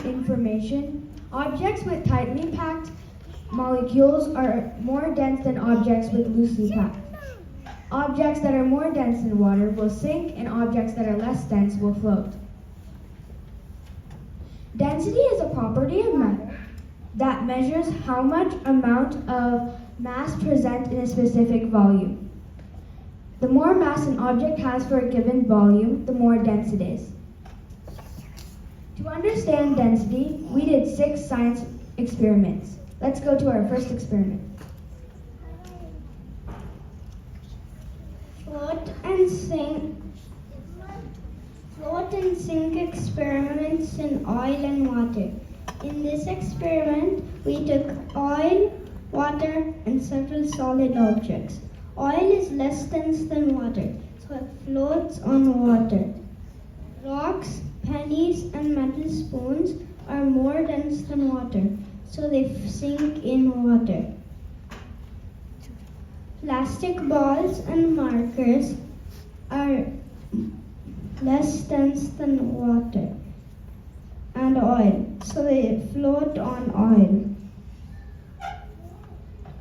information, objects with tightly packed molecules are more dense than objects with loosely packed. Objects that are more dense than water will sink, and objects that are less dense will float. Density is a property of matter that measures how much amount of mass present in a specific volume. The more mass an object has for a given volume, the more dense it is. To understand density, we did 6 science experiments. Let's go to our first experiment. Float and sink experiments in oil and water. In this experiment, we took oil, water, and several solid objects. Oil is less dense than water, so it floats on water. Rocks, pennies, and metal spoons are more dense than water, so they sink in water. Plastic balls and markers are less dense than water and oil, so they float on oil.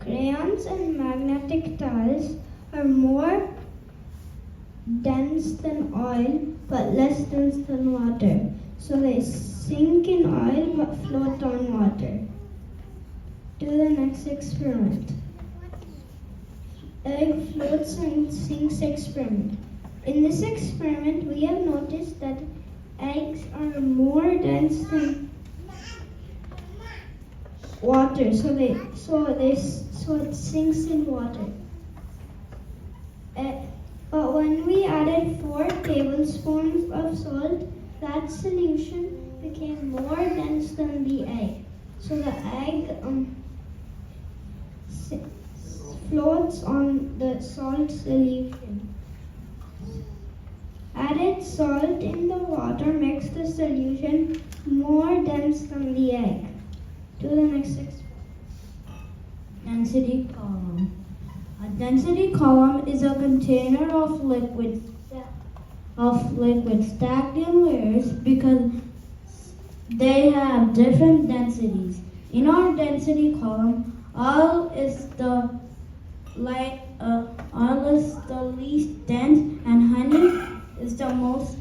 Crayons and magnetic tiles are more dense than oil but less dense than water, so they sink in oil but float on water. Do the next experiment. Egg floats and sinks experiment. In this experiment, we have noticed that eggs are more dense than water, so it sinks in water. But when we added 4 tablespoons of salt, that solution became more dense than the egg. So the egg floats on the salt solution. Added salt in the water makes the solution more dense than the egg. Do the next experiment. Density column. A density column is a container of liquid stacked in layers because they have different densities. In our density column, oil is the least dense and honey is the most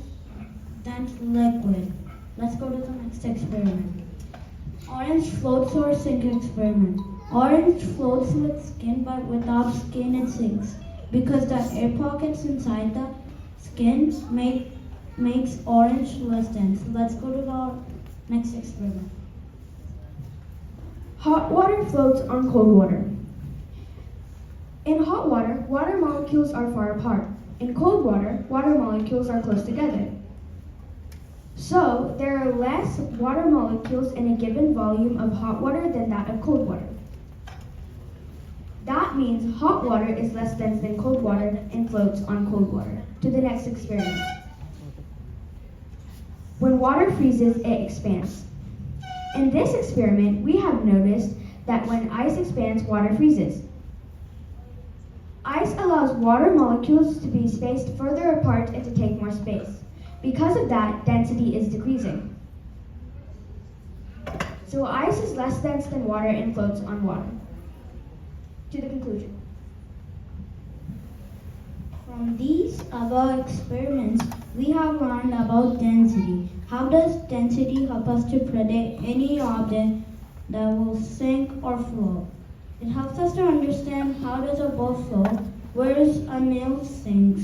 dense liquid. Let's go to the next experiment. Orange floats or sink experiment. Orange floats with skin, but without skin it sinks because the air pockets inside the skin makes orange less dense. Let's go to the next experiment. Hot water floats on cold water. In hot water, water molecules are far apart. In cold water, water molecules are close together. So, there are less water molecules in a given volume of hot water than that of cold water. That means hot water is less dense than cold water and floats on cold water. To the next experiment. When water freezes, it expands. In this experiment, we have noticed that when ice expands, water freezes. Ice allows water molecules to be spaced further apart and to take more space. Because of that, density is decreasing. So ice is less dense than water and floats on water. To the conclusion. From these above experiments, we have learned about density. How does density help us to predict any object that will sink or float? It helps us to understand how does a boat float, whereas a nail sinks.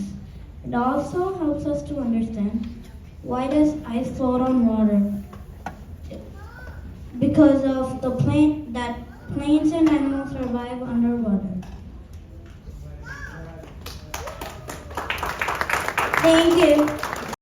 It also helps us to understand why does ice float on water? Because of the planes and animals survive underwater. Thank you.